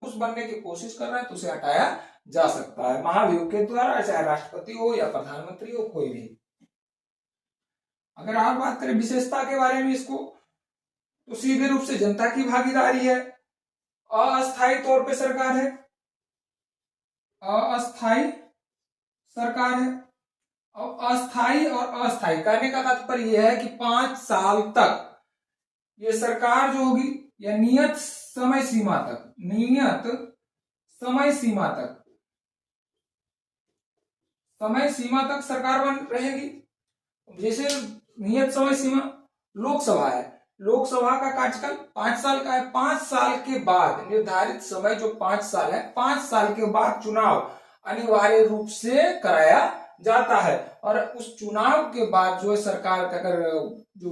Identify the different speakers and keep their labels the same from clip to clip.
Speaker 1: पुरुष बनने की कोशिश कर रहा है तो उसे हटाया जा सकता है महाभियोग के द्वारा, चाहे राष्ट्रपति हो या प्रधानमंत्री हो, कोई भी। अगर आप बात करें विशेषता के बारे में इसको, तो सीधे रूप से जनता की भागीदारी है, अस्थायी तौर पे सरकार है, अस्थायी सरकार है। अब अस्थायी और अस्थायी कहने का तात्पर्य यह है कि 5 साल तक ये सरकार जो होगी या नियत समय सीमा तक, नियत समय सीमा तक, समय सीमा तक सरकार बन रहेगी। जैसे नियत समय सीमा लोकसभा है, लोकसभा का कार्यकाल 5 साल का है। 5 साल के बाद निर्धारित समय जो 5 साल है, 5 साल के बाद चुनाव अनिवार्य रूप से कराया जाता है। और उस चुनाव के बाद जो है सरकार का, अगर जो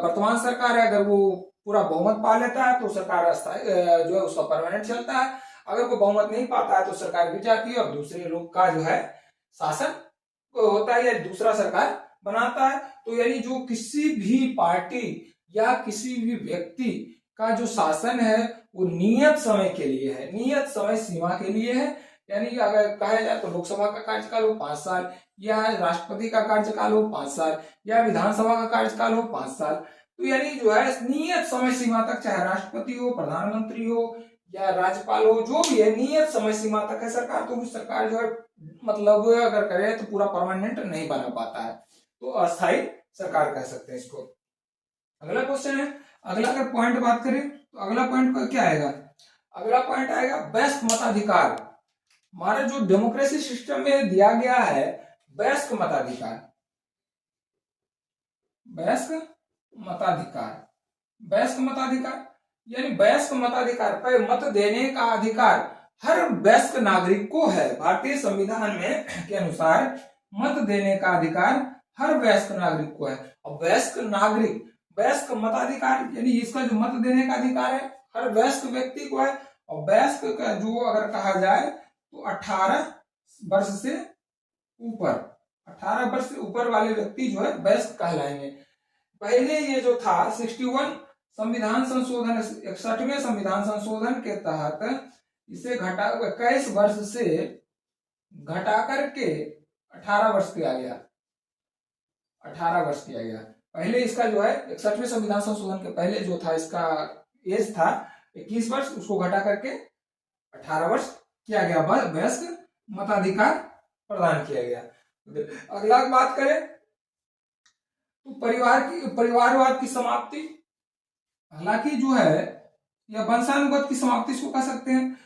Speaker 1: वर्तमान सरकार है अगर वो पूरा बहुमत पा लेता है तो सरकार जो है उसका परमानेंट चलता है। अगर वो बहुमत नहीं पाता है तो सरकार गिर जाती है और दूसरे लोग का जो है शासन होता है या दूसरा सरकार बनाता है। तो यानी जो किसी भी पार्टी या किसी भी व्यक्ति का जो शासन है वो नियत समय के लिए है, नियत समय सीमा के लिए है। यानी अगर कहा जाए तो लोकसभा का कार्यकाल हो 5 साल, या राष्ट्रपति का कार्यकाल हो 5 साल, या विधानसभा का कार्यकाल हो 5 साल। तो यानी जो है नियत समय सीमा तक, चाहे राष्ट्रपति हो, प्रधानमंत्री हो या राज्यपाल हो, जो भी है नियत समय सीमा तक है सरकार। तो सरकार जो है मतलब अगर करे तो पूरा परमानेंट नहीं बना पाता है, तो अस्थायी सरकार कह सकते हैं इसको। अगला क्वेश्चन है, अगला अगर पॉइंट बात करें तो अगला पॉइंट क्या आएगा? अगला पॉइंट आएगा वयस्क मताधिकार। हमारे जो डेमोक्रेसी सिस्टम में दिया गया है वयस्क मताधिकार, वयस्क मताधिकार, वयस्क मताधिकार यानी वयस्क मताधिकार पर मत देने का अधिकार हर वयस्क नागरिक को है। भारतीय संविधान में के अनुसार मत देने का अधिकार हर वयस्क नागरिक को है। और वयस्क नागरिक, वयस्क मताधिकार यानी इसका जो मत देने का अधिकार है हर वयस्क व्यक्ति को है। और वयस्क का जो अगर कहा जाए तो 18 वर्ष से ऊपर, 18 वर्ष से ऊपर वाले व्यक्ति जो है वयस्क कहलाएंगे। पहले ये जो था 61 संविधान संशोधन, 61वें संविधान संशोधन के तहत इसे घटा 21 वर्ष से घटा करके 18 वर्ष किया गया, 18 वर्ष किया गया। पहले इसका जो है 61वें संविधान संशोधन के पहले जो था इसका एज था 21 वर्ष, उसको घटा करके 18 वर्ष किया गया, वयस्क मताधिकार प्रदान किया गया। अगला बात करें तो परिवारवाद की समाप्ति। हालांकि जो है यह वंशानुगत की समाप्ति इसको कह सकते हैं।